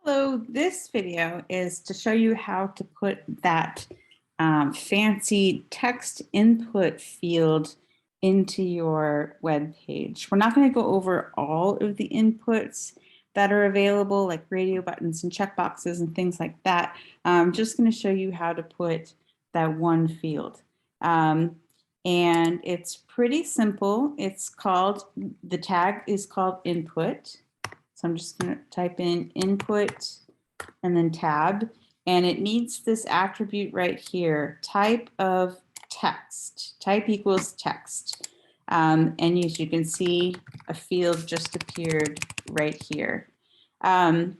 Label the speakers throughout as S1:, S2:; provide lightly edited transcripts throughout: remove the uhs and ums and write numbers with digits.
S1: So this video is to show you how to put that fancy text input field into your web page. We're not going to go over all of the inputs that are available, like radio buttons and checkboxes and things like that. I'm just going to show you how to put that one field. And it's pretty simple. It's called, the tag is called input. So I'm just going to type in input and then tab, and it needs this attribute right here, type of text, type equals text. And as you can see, a field just appeared right here. There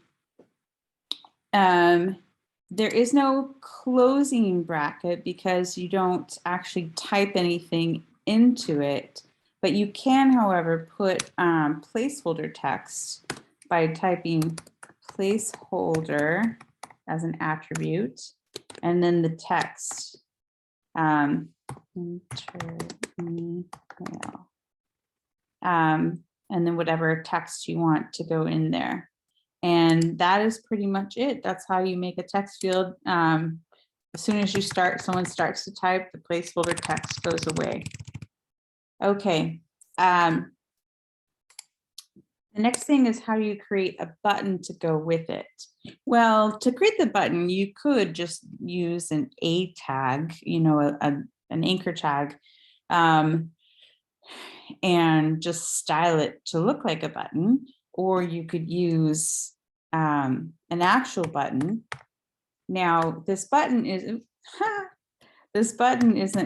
S1: is no closing bracket because you don't actually type anything into it, but you can, however, put placeholder text by typing placeholder as an attribute, and then the text, and then whatever text you want to go in there. And that is pretty much it. That's how you make a text field. As soon as you start, someone starts to type, the placeholder text goes away. Okay. The next thing is how you create a button to go with it. Well, to create the button, you could just use an A tag, you know, an anchor tag, and just style it to look like a button, or you could use an actual button. Now, this button isn't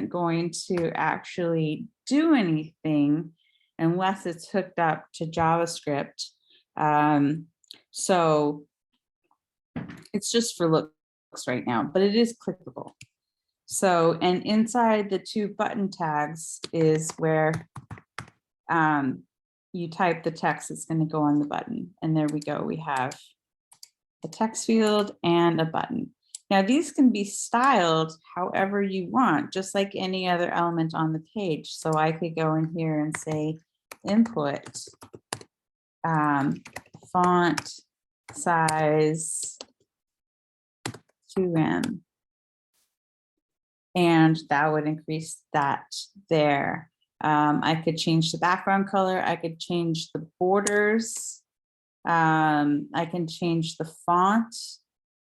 S1: going to actually do anything unless it's hooked up to JavaScript. So it's just for looks right now, but it is clickable. So, and inside the two button tags is where you type the text that's going to go on the button. And there we go. We have a text field and a button. Now these can be styled however you want, just like any other element on the page. So I could go in here and say input, font size 2M. And that would increase that there. I could change the background color. I could change the borders. I can change the font.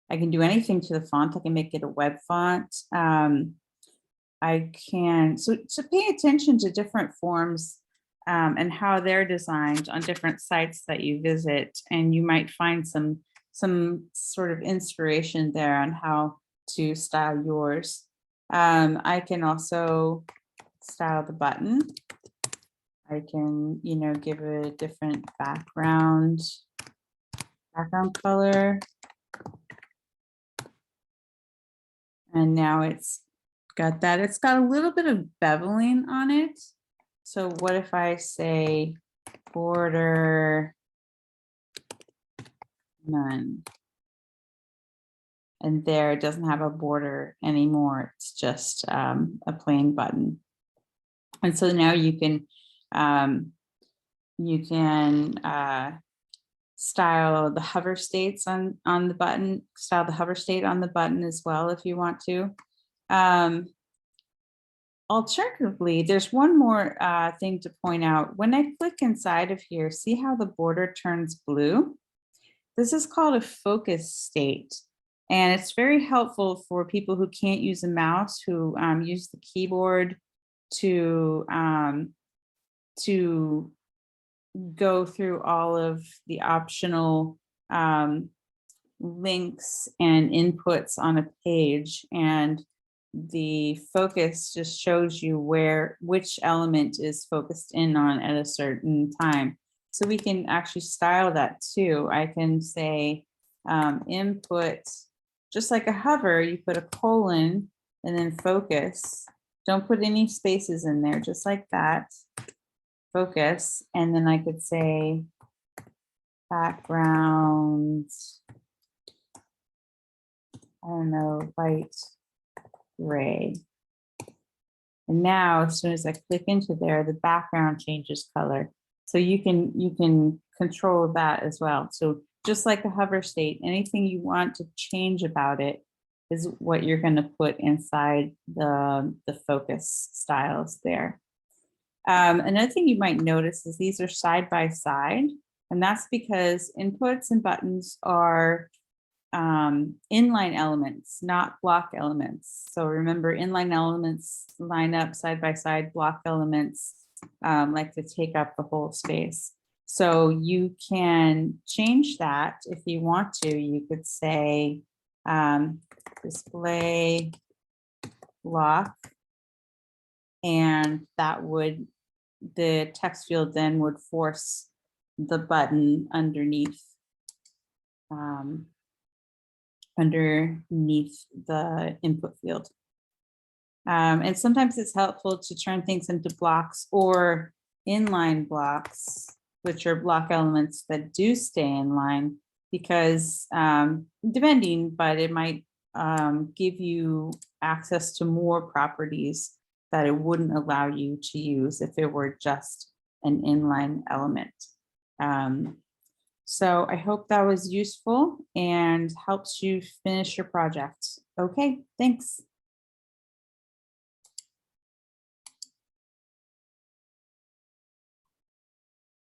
S1: I can do anything to the font. I can make it a web font. I can, so pay attention to different forms and how they're designed on different sites that you visit, and you might find some sort of inspiration there on how to style yours. I can also style the button. I can, you know, give it a different background color. And now it's got that. It's got a little bit of beveling on it. So what if I say border none? And there, it doesn't have a border anymore. It's just a plain button. And so now you can style the hover states on the button, style the hover state on the button as well if you want to. Alternatively, there's one more thing to point out. When I click inside of here, see how the border turns blue? This is called a focus state. And it's very helpful for people who can't use a mouse, who use the keyboard to go through all of the optional links and inputs on a page, and the focus just shows you which element is focused in on at a certain time. So we can actually style that too. I can say input, just like a hover, you put a colon and then focus. Don't put any spaces in there, just like that. Focus, and then I could say background, I don't know, light gray. And now as soon as I click into there, the background changes color. So you can control that as well. So just like a hover state. Anything you want to change about it is what you're going to put inside the focus styles there. Another thing you might notice is these are side by side, and that's because inputs and buttons are inline elements, not block elements. So remember, inline elements line up side by side, block elements like to take up the whole space. So you can change that if you want to. You could say display block, and that would, the text field then would force the button underneath underneath the input field. And sometimes it's helpful to turn things into blocks or inline blocks, which are block elements that do stay in line, because depending, but it might give you access to more properties that it wouldn't allow you to use if it were just an inline element. So I hope that was useful and helps you finish your project. Okay, thanks.